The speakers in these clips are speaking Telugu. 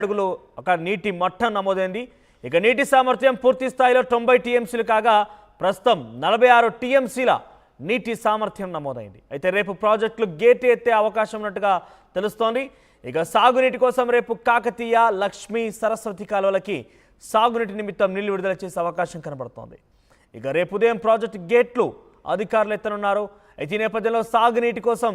అడుగులు ఒక నీటి మట్టం నమోదైంది. ఇక నీటి సామర్థ్యం పూర్తి స్థాయిలో 90 టీఎంసీలు కాగా ప్రస్తుతం 46 టీఎంసీల నీటి సామర్థ్యం నమోదైంది. అయితే రేపు ప్రాజెక్టులు గేట్ ఎత్తే అవకాశం ఉన్నట్టుగా తెలుస్తోంది. ఇక సాగునీటి కోసం రేపు కాకతీయ, లక్ష్మీ, సరస్వతి కాలువలకి సాగునీటి నిమిత్తం నీళ్లు విడుదల చేసే అవకాశం కనబడుతోంది. ఇక రేపు ఉదయం ప్రాజెక్టు గేట్లు అధికారులు ఎత్తనున్నారు. అయితే ఈ నేపథ్యంలో సాగునీటి కోసం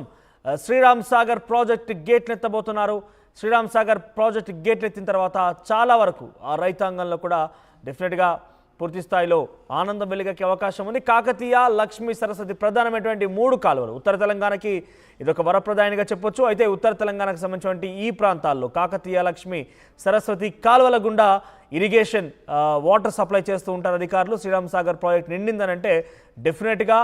శ్రీరామ్ సాగర్ ప్రాజెక్టు గేట్లు ఎత్తబోతున్నారు. శ్రీరామ్ సాగర్ ప్రాజెక్టు గేట్లు ఎత్తిన తర్వాత చాలా వరకు ఆ రైతాంగంలో కూడా డెఫినెట్గా పూర్తి స్థాయిలో ఆనందం వెలుగకే అవకాశం ఉంది. కాకతీయ, లక్ష్మీ, సరస్వతి ప్రధానమైనటువంటి 3 కాలువలు ఉత్తర తెలంగాణకి ఇదొక వరప్రదాయనిగా చెప్పొచ్చు. అయితే ఉత్తర తెలంగాణకు సంబంధించినటువంటి ఈ ప్రాంతాల్లో కాకతీయ, లక్ష్మీ, సరస్వతి కాలువల గుండా ఇరిగేషన్ వాటర్ సప్లై చేస్తూ ఉంటారు అధికారులు. శ్రీరామ్ సాగర్ ప్రాజెక్ట్ నిండిందనంటే డెఫినెట్గా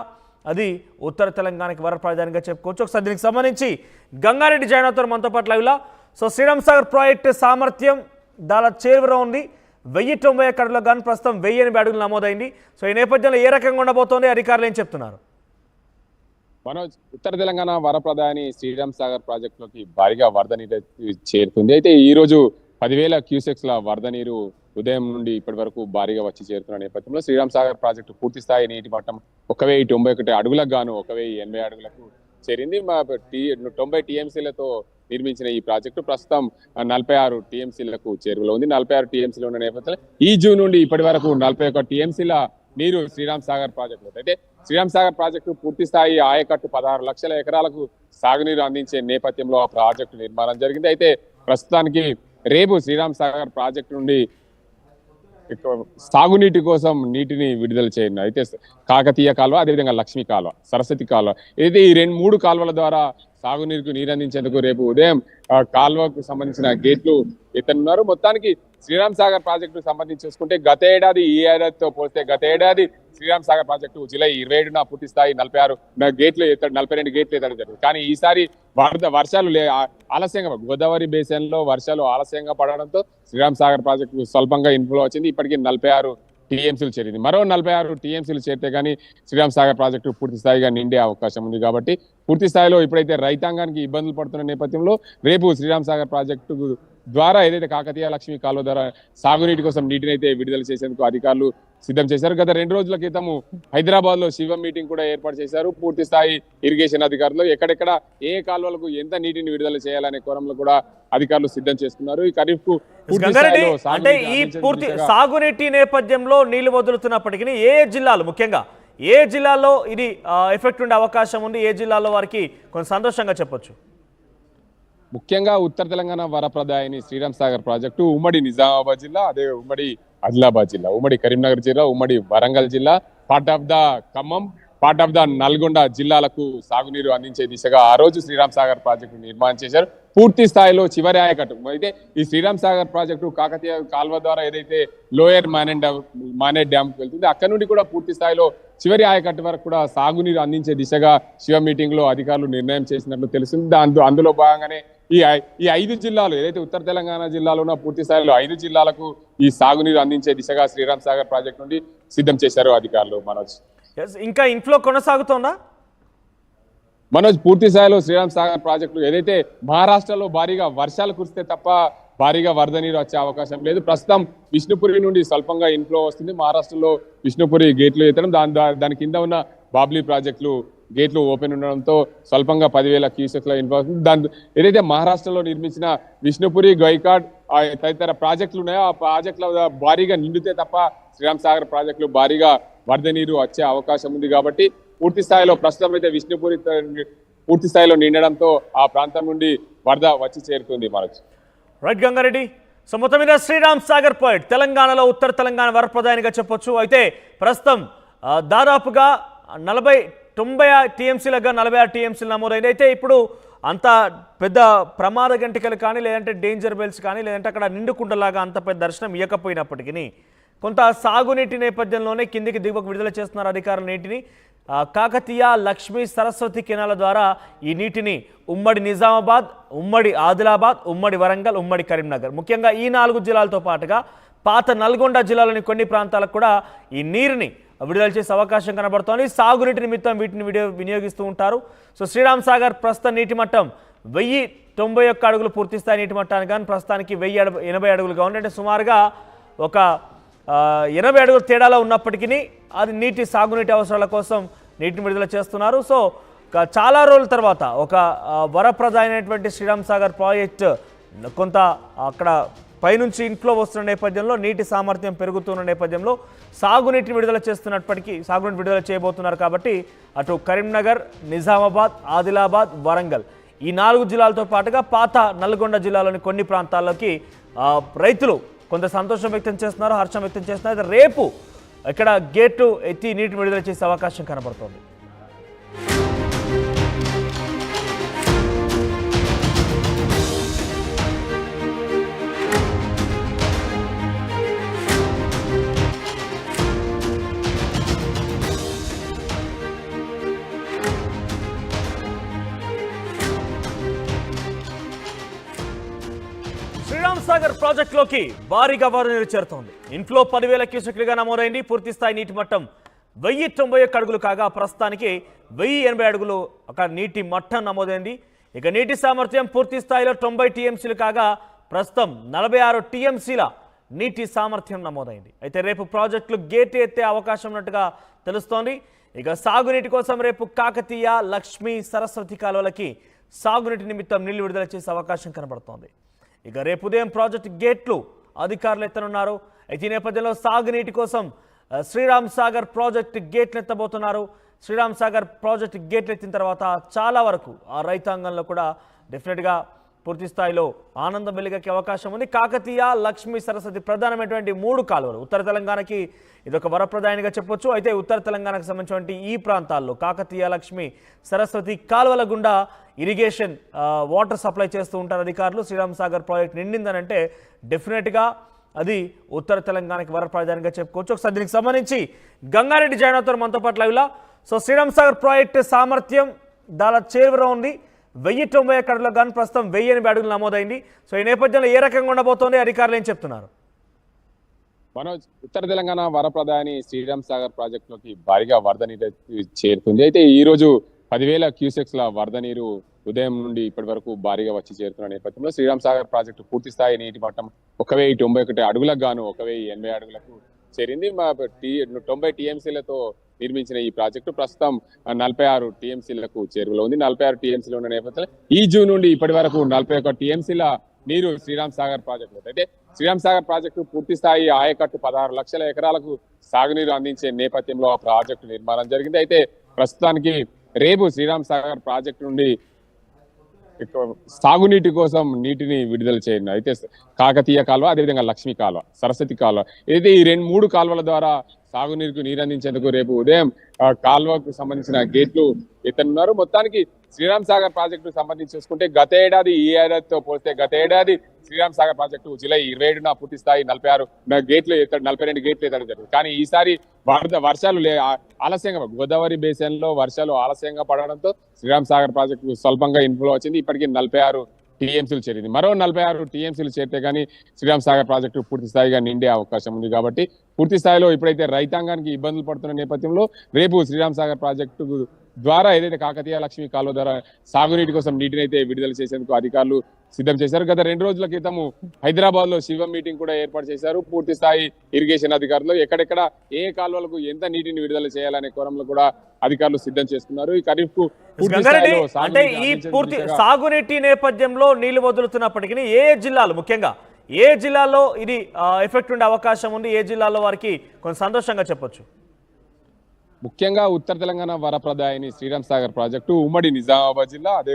అది ఉత్తర తెలంగాణకి వరప్రదాయనిగా చెప్పుకోవచ్చు. ఒకసారి దీనికి సంబంధించి గంగారెడ్డి జాయిన్ అవుతారు మనతో పాటు లైవ్లో. సో శ్రీరామ్ సాగర్ ప్రాజెక్టు సామర్థ్యం దాదాపు చేరువలో ఉంది. 1090 ఎకరాల్లో కానీ ప్రస్తుతం 1080 అడుగులు నమోదైంది. సో ఈ నేపథ్యంలో ఏ రకంగా ఉండబోతోంది, అధికారులు ఏం చెప్తున్నారు? మనోజ్, ఉత్తర తెలంగాణ వరప్రదాయని శ్రీరామ్ సాగర్ ప్రాజెక్టులోకి భారీగా వరద నీరు చేరుతుంది. అయితే ఈ రోజు 10,000 క్యూసెక్స్ల వరద నీరు ఉదయం నుండి ఇప్పటి వరకు భారీగా వచ్చి చేరుతున్న నేపథ్యంలో శ్రీరామ్ సాగర్ ప్రాజెక్టు పూర్తి స్థాయి నీటి మట్టం 1091 అడుగులకు గాను 1080 అడుగులకు చేరింది. 90 టీఎంసీలతో నిర్మించిన ఈ ప్రాజెక్టు ప్రస్తుతం 46 టీఎంసీలకు చేరువలో ఉంది. 46 టీఎంసీలు ఉన్న నేపథ్యంలో ఈ జూన్ నుండి ఇప్పటి వరకు 41 టీఎంసీల నీరు శ్రీరామ్ సాగర్ ప్రాజెక్టులో. అయితే శ్రీరామ్ సాగర్ ప్రాజెక్టు పూర్తి స్థాయి ఆయకట్టు 16 లక్షల ఎకరాలకు సాగునీరు అందించే నేపథ్యంలో ఆ ప్రాజెక్టు నిర్మాణం జరిగింది. అయితే ప్రస్తుతానికి రేపు శ్రీరామ్ సాగర్ ప్రాజెక్టు నుండి సాగునీటి కోసం నీటిని విడుదల చేయను. అయితే కాకతీయ కాలువ, అదేవిధంగా లక్ష్మీ కాలువ, సరస్వతి కాలువ, ఇది ఈ 3 కాలువల ద్వారా సాగునీరుకు నీరు అందించేందుకు రేపు ఉదయం కాలువకు సంబంధించిన గేట్లు ఎత్తనున్నారు. మొత్తానికి శ్రీరామ్ సాగర్ ప్రాజెక్టు సంబంధించి చూసుకుంటే గత ఏడాది ఈ ఏడాదితో పోలిస్తే గత ఏడాది శ్రీరామ్ సాగర్ ప్రాజెక్టు జూలై 27న పూర్తి స్థాయి 42 గేట్లు ఎత్తడం జరిగింది. కానీ ఈసారి వర్షాలు ఆలస్యంగా, గోదావరి బేసిన్ లో వర్షాలు ఆలస్యంగా పడడంతో శ్రీరామ్ సాగర్ ప్రాజెక్టు స్వల్పంగా ఇన్ఫ్లో వచ్చింది. ఇప్పటికీ 46 టీఎంసీలు చేరింది. మరో 46 టీఎంసీలు చేరితే కానీ శ్రీరామ్ సాగర్ ప్రాజెక్టు పూర్తి స్థాయిగా నిండే అవకాశం ఉంది. కాబట్టి పూర్తి స్థాయిలో ఇప్పుడైతే రైతాంగానికి ఇబ్బందులు పడుతున్న నేపథ్యంలో రేపు శ్రీరామ్ సాగర్ ప్రాజెక్టు ద్వారా ఏదైతే కాకతీయ, లక్ష్మీ కాలువ ద్వారా సాగునీటి కోసం నీటిని అయితే విడుదల చేసేందుకు అధికారులు సిద్ధం చేశారు. గత 2 రోజుల క్రితము హైదరాబాద్ లో శివం మీటింగ్ కూడా ఏర్పాటు చేశారు. పూర్తి స్థాయి ఇరిగేషన్ అధికారులు ఎక్కడెక్కడ ఏ కాలువలకు ఎంత నీటిని విడుదల చేయాలనే కోణంలో కూడా అధికారులు సిద్ధం చేస్తున్నారు. ఈ ఖరీఫ్ కు అంటే ఈ పూర్తి సాగునీటి నేపథ్యంలో నీళ్లు వదులుతున్నప్పటికీ ఏ జిల్లాలు, ముఖ్యంగా ఏ జిల్లాలో ఇది ఎఫెక్ట్ ఉండే అవకాశం ఉంది, ఏ జిల్లాలో వారికి కొంచెం సంతోషంగా చెప్పొచ్చు? ముఖ్యంగా ఉత్తర తెలంగాణ వరప్రదాయని శ్రీరామ్ సాగర్ ప్రాజెక్టు ఉమ్మడి నిజామాబాద్ జిల్లా, అదే ఉమ్మడి ఆదిలాబాద్ జిల్లా, ఉమ్మడి కరీంనగర్ జిల్లా, ఉమ్మడి వరంగల్ జిల్లా, part of the Khammam, part of the Nalgonda జిల్లాలకు సాగునీరు అందించే దిశగా ఆ రోజు శ్రీరామ్ సాగర్ ప్రాజెక్టు నిర్మాణం చేశారు. పూర్తి స్థాయిలో చివరి ఆయకట్టు అయితే ఈ శ్రీరామ్ సాగర్ ప్రాజెక్టు కాకతీయ కాల్వ ద్వారా ఏదైతే లోయర్ మానే డ్యామ్ వెళ్తుంది, అక్కడ నుండి కూడా పూర్తి స్థాయిలో చివరి ఆయకట్టు వరకు కూడా సాగునీరు అందించే దిశగా శివ మీటింగ్ లో అధికారులు నిర్ణయం చేసినట్లు తెలుస్తుంది. అందులో భాగంగానే ఈ 5 జిల్లాలు ఏదైతే ఉత్తర తెలంగాణ జిల్లాలో ఉన్న పూర్తి స్థాయిలో 5 జిల్లాలకు ఈ సాగునీరు అందించే దిశగా శ్రీరామ్ సాగర్ ప్రాజెక్టు నుండి సిద్ధం చేశారు అధికారులు. మనోజ్, ఇంకా ఇన్ఫ్లో కొనసాగుతోందా? మనోజ్, పూర్తి స్థాయిలో శ్రీరామ్ సాగర్ ప్రాజెక్టు ఏదైతే మహారాష్ట్రలో భారీగా వర్షాలు కురిస్తే తప్ప భారీగా వరద నీరు వచ్చే అవకాశం లేదు. ప్రస్తుతం విష్ణుపురి నుండి స్వల్పంగా ఇన్ఫ్లో వస్తుంది. మహారాష్ట్రలో విష్ణుపురి గేట్లు ఎత్తడం, దాని కింద ఉన్న బాబ్లీ ప్రాజెక్టులు గేట్లు ఓపెన్ ఉండడంతో స్వల్పంగా 10,000 క్యూసెక్ల ఇన్ఫ్లో వస్తుంది. దాని ఏదైతే మహారాష్ట్రలో నిర్మించిన విష్ణుపురి, గైకాడ్ తదితర ప్రాజెక్టులు ఉన్నాయో ఆ ప్రాజెక్టుల భారీగా నిండితే తప్ప శ్రీరామ్ సాగర్ ప్రాజెక్టులు భారీగా వరద నీరు వచ్చే అవకాశం ఉంది. కాబట్టి పూర్తి స్థాయిలో ప్రస్తుతం అయితే విష్ణుపురి పూర్తి స్థాయిలో నిండడంతో ఆ ప్రాంతం నుండి వరద వచ్చి చేరుతుంది. మనకు రైట్ గంగారెడ్డి. సో మొత్తం మీద శ్రీరామ్ సాగర్ ప్రాజెక్ట్ తెలంగాణలో ఉత్తర తెలంగాణ వరప్రదాయనిగా చెప్పొచ్చు. అయితే ప్రస్తుతం దాదాపుగా 90 టీఎంసీలుగా 46 టీఎంసీలు నమోదైంది. అయితే ఇప్పుడు అంత పెద్ద ప్రమాద గంటికలు కానీ, లేదంటే డేంజర్ బెల్స్ కానీ, లేదంటే అక్కడ నిండుకుండలాగా అంత పెద్ద దర్శనం ఇవ్వకపోయినప్పటికీ కొంత సాగునీటి నేపథ్యంలోనే కిందికి దిగువకు విడుదల చేస్తున్నారు అధికారులు నీటిని. కాకతీయ, లక్ష్మీ, సరస్వతి కెనాల ద్వారా ఈ నీటిని ఉమ్మడి నిజామాబాద్, ఉమ్మడి ఆదిలాబాద్, ఉమ్మడి వరంగల్, ఉమ్మడి కరీంనగర్, ముఖ్యంగా ఈ 4 జిల్లాలతో పాటుగా పాత నల్గొండ జిల్లాలోని కొన్ని ప్రాంతాలకు కూడా ఈ నీరుని విడుదల చేసే అవకాశం కనబడుతోంది. సాగునీటి నిమిత్తం వీటిని వినియోగిస్తూ ఉంటారు. సో శ్రీరామ్ సాగర్ ప్రస్తుత నీటి మట్టం 1091 అడుగులు పూర్తి స్థాయి నీటి మట్టానికి కానీ ప్రస్తుతానికి 1080 అడుగులుగా ఉంది. అంటే సుమారుగా ఒక 80 అడుగుల తేడాలో ఉన్నప్పటికీ అది నీటి సాగునీటి అవసరాల కోసం నీటిని విడుదల చేస్తున్నారు. సో చాలా రోజుల తర్వాత ఒక వరప్రదాయమైనటువంటి శ్రీరామ్ సాగర్ ప్రాజెక్ట్ కొంత అక్కడ పైనుంచి ఇన్ఫ్లో వస్తున్న నేపథ్యంలో నీటి సామర్థ్యం పెరుగుతున్న నేపథ్యంలో సాగునీటిని విడుదల చేస్తున్నప్పటికీ సాగునీటి విడుదల చేయబోతున్నారు. కాబట్టి అటు కరీంనగర్, నిజామాబాద్, ఆదిలాబాద్, వరంగల్ ఈ 4 జిల్లాలతో పాటుగా పాత నల్గొండ జిల్లాలోని కొన్ని ప్రాంతాల్లోకి రైతులు కొంత సంతోషం వ్యక్తం చేస్తున్నారు, హర్షం వ్యక్తం చేస్తున్నారు. రేపు ఇక్కడ గేట్లు ఎత్తి నీటిని విడుదల చేసే అవకాశం కనబడుతోంది. శ్రీరామ్ సాగర్ ప్రాజెక్టులోకి భారీగా వరద చేరుతోంది. ఇన్ఫ్లో 10,000 క్యూసెక్లుగా నమోదైంది. పూర్తి స్థాయి నీటి మట్టం 1091 అడుగులు కాగా ప్రస్తుతానికి 1080 అడుగులు ఒక నీటి మట్టం నమోదైంది. ఇక నీటి సామర్థ్యం పూర్తి స్థాయిలో 90 టీఎంసీలు కాగా ప్రస్తుతం 46 టీఎంసీల నీటి సామర్థ్యం నమోదైంది. అయితే రేపు ప్రాజెక్టులు గేట్ ఎత్తే అవకాశం ఉన్నట్టుగా తెలుస్తోంది. ఇక సాగునీటి కోసం రేపు కాకతీయ, లక్ష్మీ, సరస్వతి కాలువలకి సాగునీటి నిమిత్తం నీళ్లు విడుదల చేసే అవకాశం కనబడుతోంది. ఇక రేపు ఉదయం ప్రాజెక్టు గేట్లు అధికారులు ఎత్తనున్నారు. అయితే ఈ నేపథ్యంలో సాగునీటి కోసం శ్రీరామ్ సాగర్ ప్రాజెక్టు గేట్లు ఎత్తబోతున్నారు. శ్రీరామ్ సాగర్ ప్రాజెక్టు గేట్లు ఎత్తిన తర్వాత చాలా వరకు ఆ రైతాంగంలో కూడా డెఫినెట్గా పూర్తి స్థాయిలో ఆనందం వెలుగకే అవకాశం ఉంది. కాకతీయ, లక్ష్మీ, సరస్వతి ప్రధానమైనటువంటి 3 కాలువలు ఉత్తర తెలంగాణకి ఇదొక వరప్రదాయనిగా చెప్పొచ్చు. అయితే ఉత్తర తెలంగాణకు సంబంధించినటువంటి ఈ ప్రాంతాల్లో కాకతీయ, లక్ష్మీ, సరస్వతి కాలువల గుండా ఇరిగేషన్ వాటర్ సప్లై చేస్తూ ఉంటారు అధికారులు. శ్రీరామ్ సాగర్ ప్రాజెక్ట్ నిండిందనంటే డెఫినెట్గా అది ఉత్తర తెలంగాణకి వరప్రదాయనిగా చెప్పుకోవచ్చు. ఒకసారి దీనికి సంబంధించి గంగారెడ్డి జాయిన్ అవుతారు మనతో పాటు లైవ్లో. సో శ్రీరామ్ సాగర్ ప్రాజెక్టు సామర్థ్యం దాదాపు చేరువలో ఉంది. 1091 అడుగుల కానీ ప్రస్తుతం 1080 అడుగులు నమోదైంది. సో ఈ నేపథ్యంలో ఏ రకంగా ఉండబోతోంది, అధికారులు ఏం చెప్తున్నారు? మనోజ్, ఉత్తర తెలంగాణ వరప్రదాయని శ్రీరామ్ సాగర్ ప్రాజెక్టులోకి భారీగా వరద నీరు చేరుతుంది. అయితే ఈ రోజు 10,000 క్యూసెక్స్ల వరద నీరు ఉదయం నుండి ఇప్పటి వరకు భారీగా వచ్చి చేరుతున్న నేపథ్యంలో శ్రీరామ్ సాగర్ ప్రాజెక్టు పూర్తి స్థాయి నీటి మట్టం 1091 అడుగులకు గాను 1080 అడుగులకు చేరింది. 90 టీఎంసీలతో నిర్మించిన ఈ ప్రాజెక్టు ప్రస్తుతం 46 టీఎంసీలకు చేరువలో ఉంది. 46 టీఎంసీలు ఉన్న నేపథ్యంలో ఈ జూన్ నుండి ఇప్పటి వరకు 41 టీఎంసీల నీరు శ్రీరామ్ సాగర్ ప్రాజెక్టు. అయితే శ్రీరామ్ సాగర్ ప్రాజెక్టు పూర్తి స్థాయి ఆయకట్టు 16 లక్షల ఎకరాలకు సాగునీరు అందించే నేపథ్యంలో ఆ ప్రాజెక్టు నిర్మాణం జరిగింది. అయితే ప్రస్తుతానికి రేపు శ్రీరామ్ సాగర్ ప్రాజెక్టు నుండి సాగునీటి కోసం నీటిని విడుదల చేయను. అయితే కాకతీయ కాలువ, అదేవిధంగా లక్ష్మీ కాలువ, సరస్వతి కాలువ, అయితే ఈ 3 కాలువల ద్వారా సాగునీరుకు నీరు అందించేందుకు రేపు ఉదయం కాలువకు సంబంధించిన గేట్లు ఎత్తనున్నారు. మొత్తానికి శ్రీరామ్ సాగర్ ప్రాజెక్టు సంబంధించి చూసుకుంటే గత ఏడాది ఈ ఏడాదితో పోలిస్తే గత ఏడాది శ్రీరామ్ సాగర్ ప్రాజెక్టు జూలై 27న పూర్తి స్థాయి 42 గేట్లు ఎత్తడం జరిగింది. కానీ ఈసారి వర్షాలు ఆలస్యంగా, గోదావరి బేసిన్ లో వర్షాలు ఆలస్యంగా పడడంతో శ్రీరామ్ సాగర్ ప్రాజెక్టు స్వల్పంగా ఇన్ఫ్లో వచ్చింది. ఇప్పటికీ 46 టీఎంసీలు చేరింది. మరో 46 టీఎంసీలు చేరితే కానీ శ్రీరామ్ సాగర్ ప్రాజెక్టు పూర్తి స్థాయిగా నిండే అవకాశం ఉంది. కాబట్టి పూర్తి స్థాయిలో ఇప్పుడైతే రైతాంగానికి ఇబ్బందులు పడుతున్న నేపథ్యంలో రేపు శ్రీరామ్ సాగర్ ప్రాజెక్టు ద్వారా ఏదైతే కాకతీయ, లక్ష్మీ కాలువ ద్వారా సాగునీటి కోసం నీటిని అయితే విడుదల చేసేందుకు అధికారులు సిద్ధం చేశారు. గత 2 రోజుల క్రితము హైదరాబాద్ లో శివం మీటింగ్ కూడా ఏర్పాటు చేశారు. పూర్తి స్థాయి ఇరిగేషన్ అధికారులు ఎక్కడెక్కడ ఏ కాలువలకు ఎంత నీటిని విడుదల చేయాలనే కోణంలో కూడా అధికారులు సిద్ధం చేస్తున్నారు. ఈ ఖరీఫ్ కు అంటే ఈ పూర్తి సాగునీటి నేపథ్యంలో నీళ్లు వదులుతున్నప్పటికీ ఏ జిల్లాలు, ముఖ్యంగా ఏ జిల్లాలో ఇది ఎఫెక్ట్ ఉండే అవకాశం ఉంది, ఏ జిల్లాలో వారికి కొంచెం సంతోషంగా చెప్పొచ్చు? ముఖ్యంగా ఉత్తర తెలంగాణ వరప్రదాయని శ్రీరామ్ సాగర్ ప్రాజెక్టు ఉమ్మడి నిజామాబాద్ జిల్లా, అదే